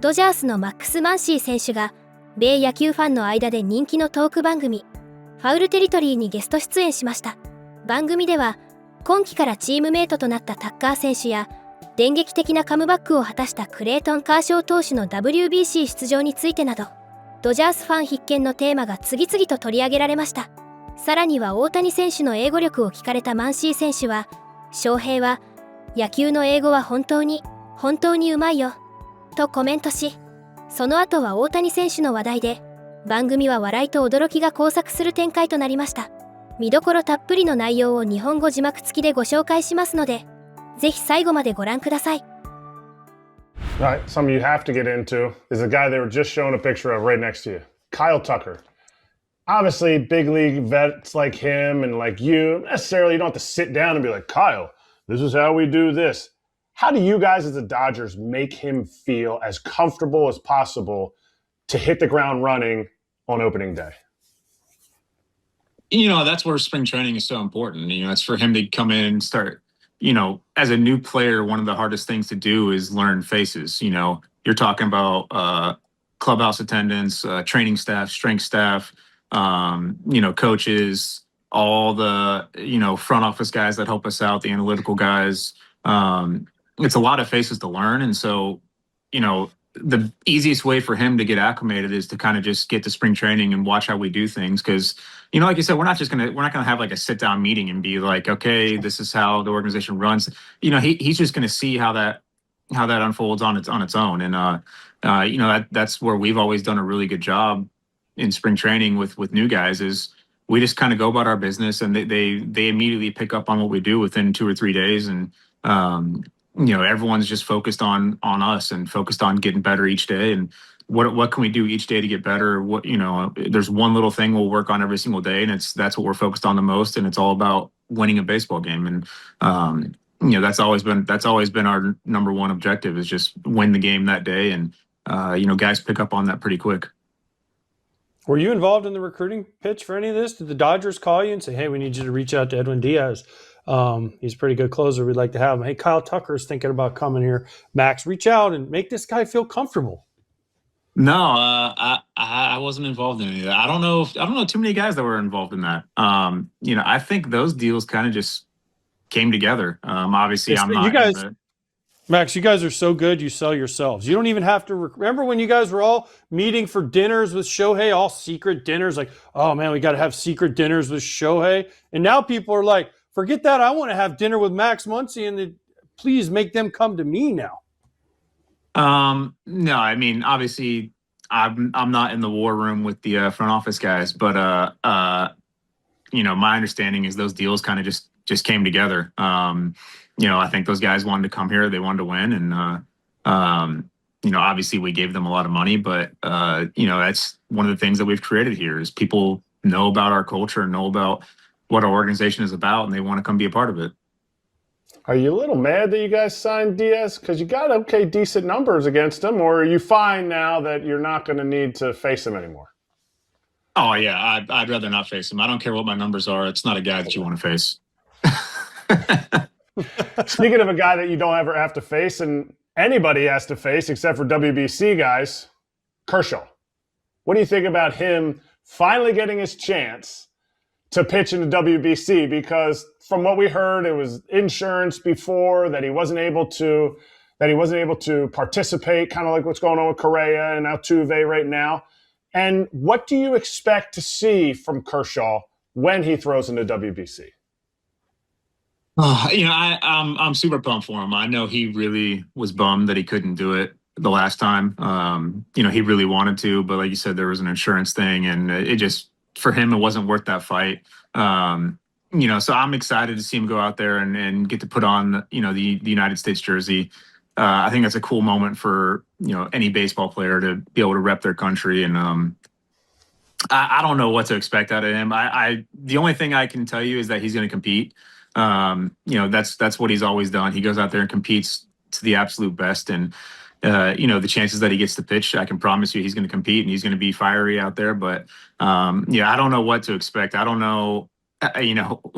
ドジャースのマックス・マンシー選手が米野球ファンの間で人気のトーク番組ファウルテリトリーにゲスト出演しました。番組では今季からチームメイトとなったタッカー選手や電撃的なカムバックを果たしたクレイトン・カーショー投手の WBC 出場についてなど、ドジャースファン必見のテーマが次々と取り上げられました。さらには大谷選手の英語力を聞かれたマンシー選手は、翔平は野球の英語は本当にうまいよとコメントし、その後は大谷選手の話題で番組は笑いと驚きが交錯する展開となりました。見どころたっぷりの内容を日本語字幕付きでご紹介しますので、ぜひ最後までご覧ください。Right, something you have to get into is the guy they were just showing a picture of right next to you, Kyle Tucker. Obviously, big league vets like him and like you, necessarily you don't have to sit down and be like, Kyle, this is how we do this. How do you guys as the Dodgers make him feel as comfortable as possible to hit the ground running on opening day? That's where spring training is so important. It's for him to come in and start, as a new player, one of the hardest things to do is learn faces. You're talking about clubhouse attendants, training staff, strength staff, coaches, all the, front office guys that help us out, the analytical guys. It's a lot of faces to learn. And so, the easiest way for him to get acclimated is to kind of just get to spring training and watch how we do things. Cause like you said, we're not going to have like a sit down meeting and be like, okay, this is how the organization runs. He's just going to see how that unfolds on its own. And, that's where we've always done a really good job in spring training with new guys is we just kind of go about our business and they immediately pick up on what we do within 2 or 3 days. And, everyone's just focused on us and focused on getting better each day. And what can we do each day to get better? There's one little thing we'll work on every single day, and that's what we're focused on the most. And it's all about winning a baseball game. And, that's always been our number one objective is just win the game that day. And, guys pick up on that pretty quick. Were you involved in the recruiting pitch for any of this? Did the Dodgers call you and say, hey, we need you to reach out to Edwin Diaz? He's a pretty good closer. We'd like to have him. Hey, Kyle Tucker's thinking about coming here. Max, reach out and make this guy feel comfortable. No, I wasn't involved in any of that. I don't know too many guys that were involved in that. I think those deals kind of just came together. Obviously, I'm not. You guys, Max, you guys are so good. You sell yourselves. You don't even have to. Remember when you guys were all meeting for dinners with Shohei, all secret dinners? Like, oh man, we got to have secret dinners with Shohei. And now people are like, forget that. I want to have dinner with Max Muncy, and please make them come to me now. No, I mean, obviously I'm not in the war room with the front office guys, but my understanding is those deals kind of just came together. I think those guys wanted to come here, they wanted to win, and obviously we gave them a lot of money, but that's one of the things that we've created here is people know about our culture, know about what our organization is about, and they want to come be a part of it. Are you a little mad that you guys signed Diaz because you got decent numbers against him, or are you fine now that you're not going to need to face him anymore? Oh yeah, I'd rather not face him. I don't care what my numbers are. It's not a guy that you want to face. Speaking of a guy that you don't ever have to face, and anybody has to face except for WBC guys, Kershaw. What do you think about him finally getting his chance to pitch in the WBC? Because from what we heard, it was insurance before that he wasn't able to participate, kind of like what's going on with Correa and Altuve right now. And what do you expect to see from Kershaw when he throws in the WBC? I'm super pumped for him. I know he really was bummed that he couldn't do it the last time. He really wanted to, but like you said, there was an insurance thing, and it just, for him, it wasn't worth that fight. So I'm excited to see him go out there and get to put on, the United States jersey. I think that's a cool moment for, any baseball player to be able to rep their country. And I don't know what to expect out of him. The only thing I can tell you is that he's going to compete. That's what he's always done. He goes out there and competes to the absolute best. And, the chances that he gets to pitch, I can promise you he's going to compete and he's going to be fiery out there. But, I don't know what to expect. I don't know,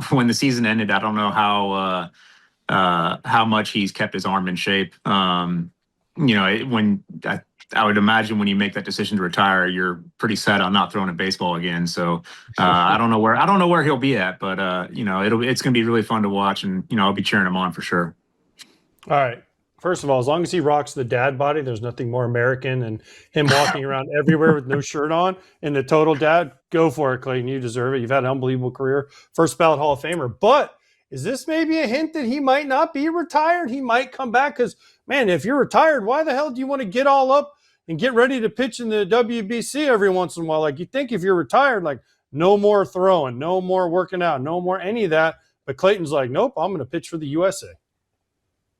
when the season ended, I don't know how much he's kept his arm in shape. I I would imagine when you make that decision to retire, you're pretty set on not throwing a baseball again. So I don't know where he'll be at, but it's going to be really fun to watch, and I'll be cheering him on for sure. All right. First of all, as long as he rocks the dad body, there's nothing more American than him walking around everywhere with no shirt on and the total dad. Go for it, Clayton. You deserve it. You've had an unbelievable career. First ballot Hall of Famer. But is this maybe a hint that he might not be retired? He might come back because, man, if you're retired, why the hell do you want to get all up and get ready to pitch in the WBC every once in a while? Like, you think if you're retired, like, no more throwing, no more working out, no more any of that. But Clayton's like, nope, I'm going to pitch for the USA.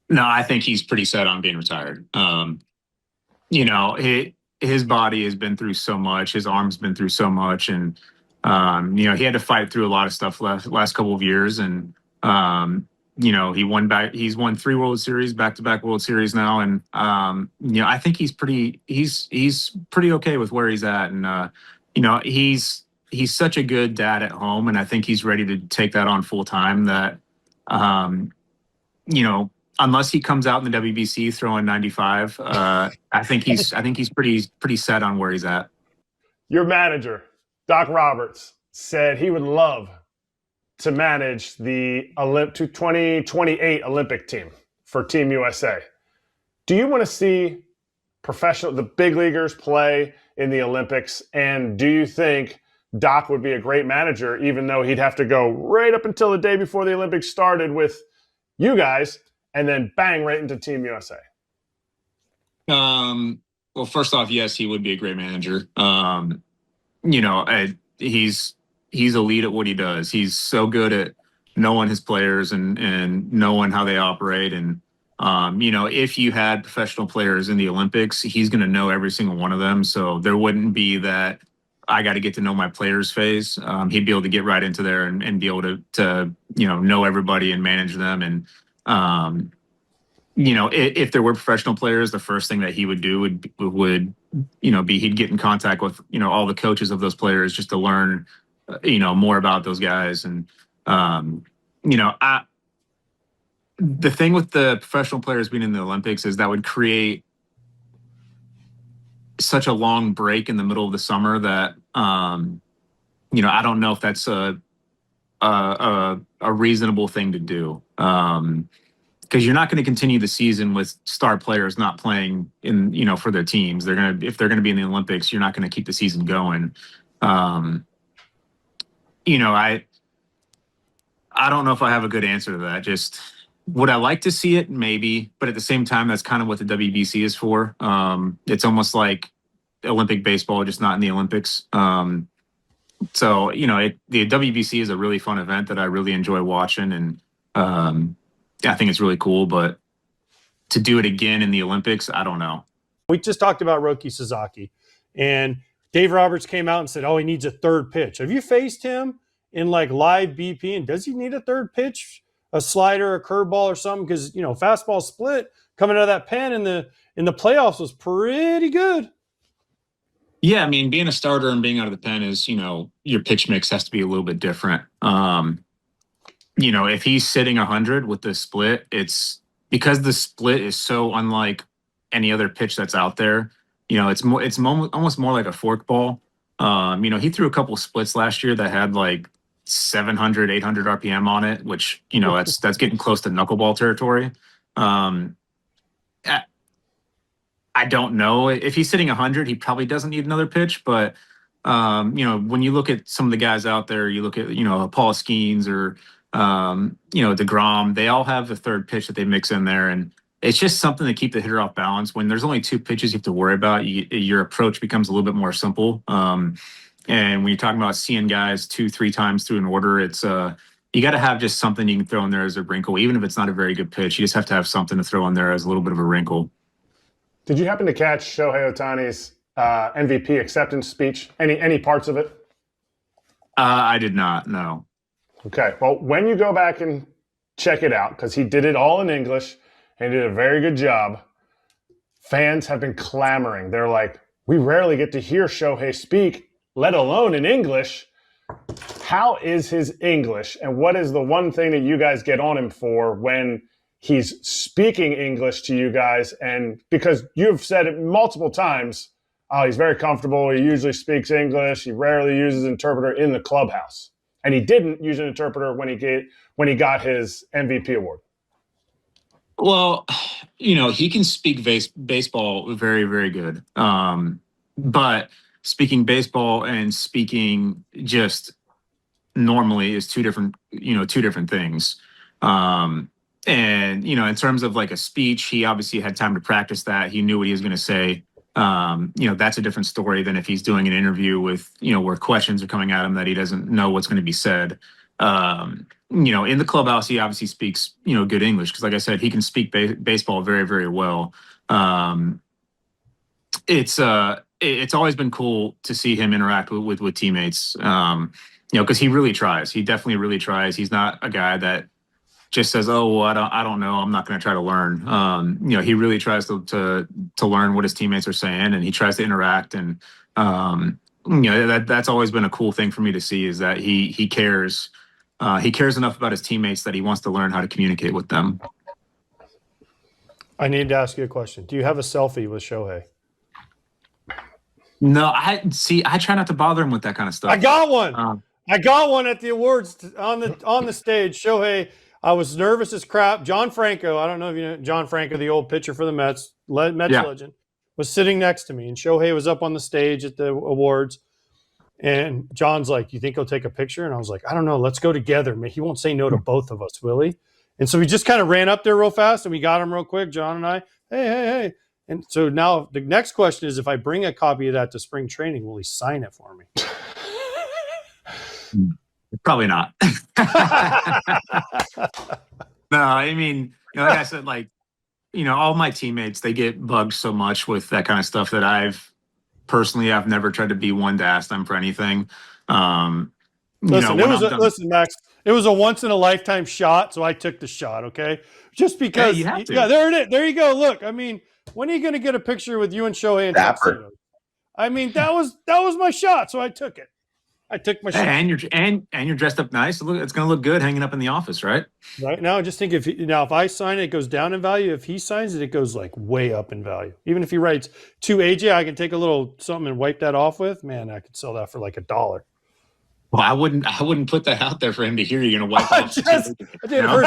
No, I think he's pretty set on being retired. His body has been through so much. His arm's been through so much. And, he had to fight through a lot of stuff last couple of years. And, he's won 3 World Series, back-to-back World Series now. And, I think he's pretty okay with where he's at. And, he's such a good dad at home. And I think he's ready to take that on full time that, unless he comes out in the WBC throwing 95, I think he's pretty set on where he's at. Your manager, Doc Roberts, said he would love to manage the 2028 Olympic team for Team USA. Do you want to see the big leaguers play in the Olympics? And do you think Doc would be a great manager, even though he'd have to go right up until the day before the Olympics started with you guys, and then bang right into Team USA? Well, first off, yes, he would be a great manager. He's elite at what he does. He's so good at knowing his players and knowing how they operate. And, if you had professional players in the Olympics, he's going to know every single one of them. So there wouldn't be that I got to get to know my players phase. He'd be able to get right into there and be able to know everybody and manage them. And, if there were professional players, the first thing that he would do would be he'd get in contact with, all the coaches of those players just to learn, more about those guys. And, the thing with the professional players being in the Olympics is that would create such a long break in the middle of the summer that, I don't know if that's a reasonable thing to do. Because you're not going to continue the season with star players not playing for their teams. If they're going to be in the Olympics, you're not going to keep the season going. I don't know if I have a good answer to that. Just would I like to see it? Maybe, but at the same time, that's kind of what the WBC is for. It's almost like Olympic baseball, just not in the Olympics. The WBC is a really fun event that I really enjoy watching, and I think it's really cool, but to do it again in the Olympics, I don't know. We just talked about Roki Sasaki, and Dave Roberts came out and said, he needs a third pitch. Have you faced him in like live BP, and does he need a third pitch, a slider, a curveball or something? Because, fastball split coming out of that pen in the playoffs was pretty good. Yeah, I mean, being a starter and being out of the pen is, your pitch mix has to be a little bit different. If he's sitting 100 with the split, it's because the split is so unlike any other pitch that's out there. It's almost more like a fork ball. He threw a couple splits last year that had like 700, 800 RPM on it, which, that's getting close to knuckleball territory. I don't know if he's sitting 100, he probably doesn't need another pitch, but when you look at some of the guys out there, you look at, Paul Skeens or, DeGrom, they all have the third pitch that they mix in there. And it's just something to keep the hitter off balance. When there's only 2 pitches you have to worry about, your approach becomes a little bit more simple. And when you're talking about seeing guys 2-3 times through an order, it's you got to have just something you can throw in there as a wrinkle. Even if it's not a very good pitch, you just have to have something to throw in there as a little bit of a wrinkle. Did you happen to catch Shohei Ohtani's MVP acceptance speech? Any parts of it? I did not, no. Okay, well, when you go back and check it out, because he did it all in English and did a very good job, fans have been clamoring. They're like, we rarely get to hear Shohei speak, let alone in English. How is his English, and what is the one thing that you guys get on him for when he's speaking English to you guys, and because you've said it multiple times, he's very comfortable. He usually speaks English. He rarely uses an interpreter in the clubhouse, and he didn't use an interpreter when he got his MVP award. Well, he can speak baseball very, very good. But speaking baseball and speaking just normally is two different things. And, in terms of like a speech, he obviously had time to practice that. He knew what he was going to say. That's a different story than if he's doing an interview with, where questions are coming at him that he doesn't know what's going to be said. In the clubhouse, he obviously speaks, good English. Cause like I said, he can speak baseball very, very well. It's always been cool to see him interact with teammates. Cause he really tries. He definitely really tries. He's not a guy that just says, "Oh, well, I don't know. I'm not going to try to learn." He really tries to learn what his teammates are saying, and he tries to interact. And that's always been a cool thing for me to see, is that he cares. He cares enough about his teammates that he wants to learn how to communicate with them. I need to ask you a question. Do you have a selfie with Shohei? No, I try not to bother him with that kind of stuff. I got one. I got one at the awards on the stage. Shohei. I was nervous as crap. John Franco, I don't know if you know John Franco, the old pitcher for the Mets legend, was sitting next to me, and Shohei was up on the stage at the awards. And John's like, "You think he'll take a picture?" And I was like, "I don't know. Let's go together. He won't say no to both of us, will he?" And so we just kind of ran up there real fast, and we got him real quick, John and I. Hey. And so now the next question is, if I bring a copy of that to spring training, will he sign it for me? Probably not. No, I mean, like I said, all my teammates, they get bugged so much with that kind of stuff that I've never tried to be one to ask them for anything. Listen, Max, it was a once in a lifetime shot, so I took the shot. Okay, just because. Yeah, there it is. There you go. Look, I mean, when are you going to get a picture with you and Shohei and tuxedo? I mean, that was my shot, so I took it. I took my shot. And you're dressed up nice. It's going to look good hanging up in the office, right? Right now, just think if I sign it, it goes down in value. If he signs it, it goes like way up in value. Even if he writes to AJ, I can take a little something and wipe that off with. Man, I could sell that for like $1. Well, I wouldn't put that out there for him to hear. You're going to wipe off. First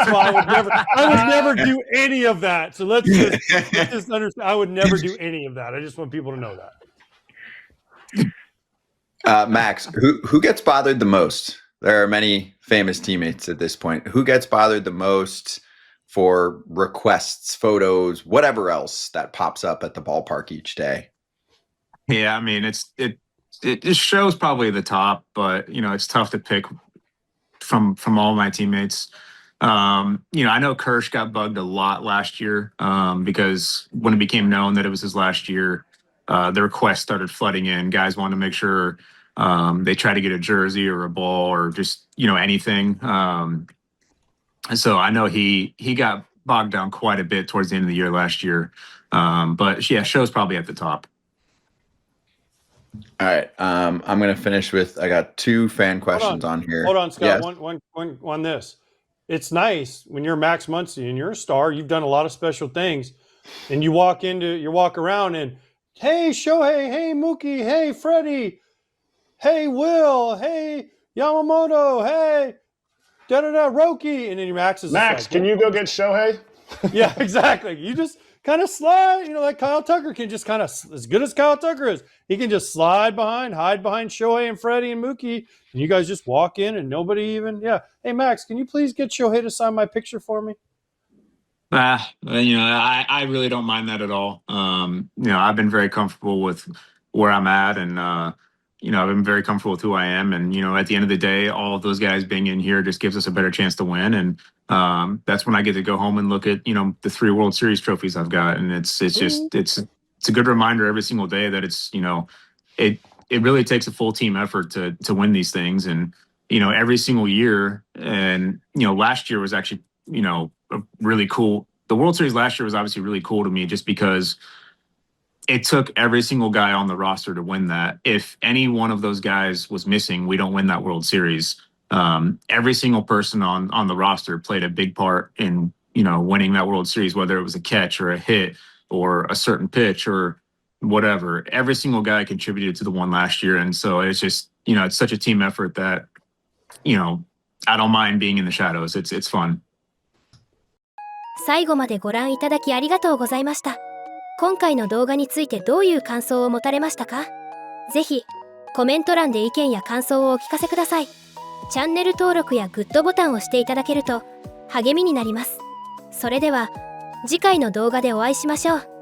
of all, I would never do any of that. So let's just understand. I would never do any of that. I just want people to know that. Max, who gets bothered the most? There are many famous teammates at this point. Who gets bothered the most for requests, photos, whatever else that pops up at the ballpark each day? Yeah, I mean, it shows probably the top, but it's tough to pick from all my teammates. I know Kershaw got bugged a lot last year because when it became known that it was his last year, the requests started flooding in. Guys wanted to make sure they try to get a jersey or a ball or just anything. So I know he got bogged down quite a bit towards the end of the year last year. But yeah, show's probably at the top. All right. I'm going to finish with, I got 2 fan questions on here. Hold on, Scott. Yes. One on this. It's nice when you're Max Muncy and you're a star. You've done a lot of special things, and you walk around and, hey, Shohei, hey, Mookie, hey, Freddie, hey, Will, hey, Yamamoto, hey, Roki, and then your Max is Max, can you go get Shohei? Yeah, exactly. You just kind of slide, like Kyle Tucker can just kind of, as good as Kyle Tucker is, he can just hide behind Shohei and Freddie and Mookie, and you guys just walk in and nobody even, Hey, Max, can you please get Shohei to sign my picture for me? I really don't mind that at all. I've been very comfortable with where I'm at, and I've been very comfortable with who I am. And at the end of the day, all of those guys being in here just gives us a better chance to win. And that's when I get to go home and look at the 3 World Series trophies I've got, and it's a good reminder every single day that it's it really takes a full team effort to win these things. And every single year, and last year was actually really cool. The World Series last year was obviously really cool to me just because it took every single guy on the roster to win that. If any one of those guys was missing, we don't win that World Series. Every single person on the roster played a big part in winning that World Series, whether it was a catch or a hit or a certain pitch or whatever. Every single guy contributed to the one last year. And so it's just, it's such a team effort that, I don't mind being in the shadows. It's fun. 最後までご覧いただきありがとうございました。今回の動画についてどういう感想を持たれましたか？ぜひコメント欄で意見や感想をお聞かせください。チャンネル登録やグッドボタンを押していただけると励みになります。それでは次回の動画でお会いしましょう。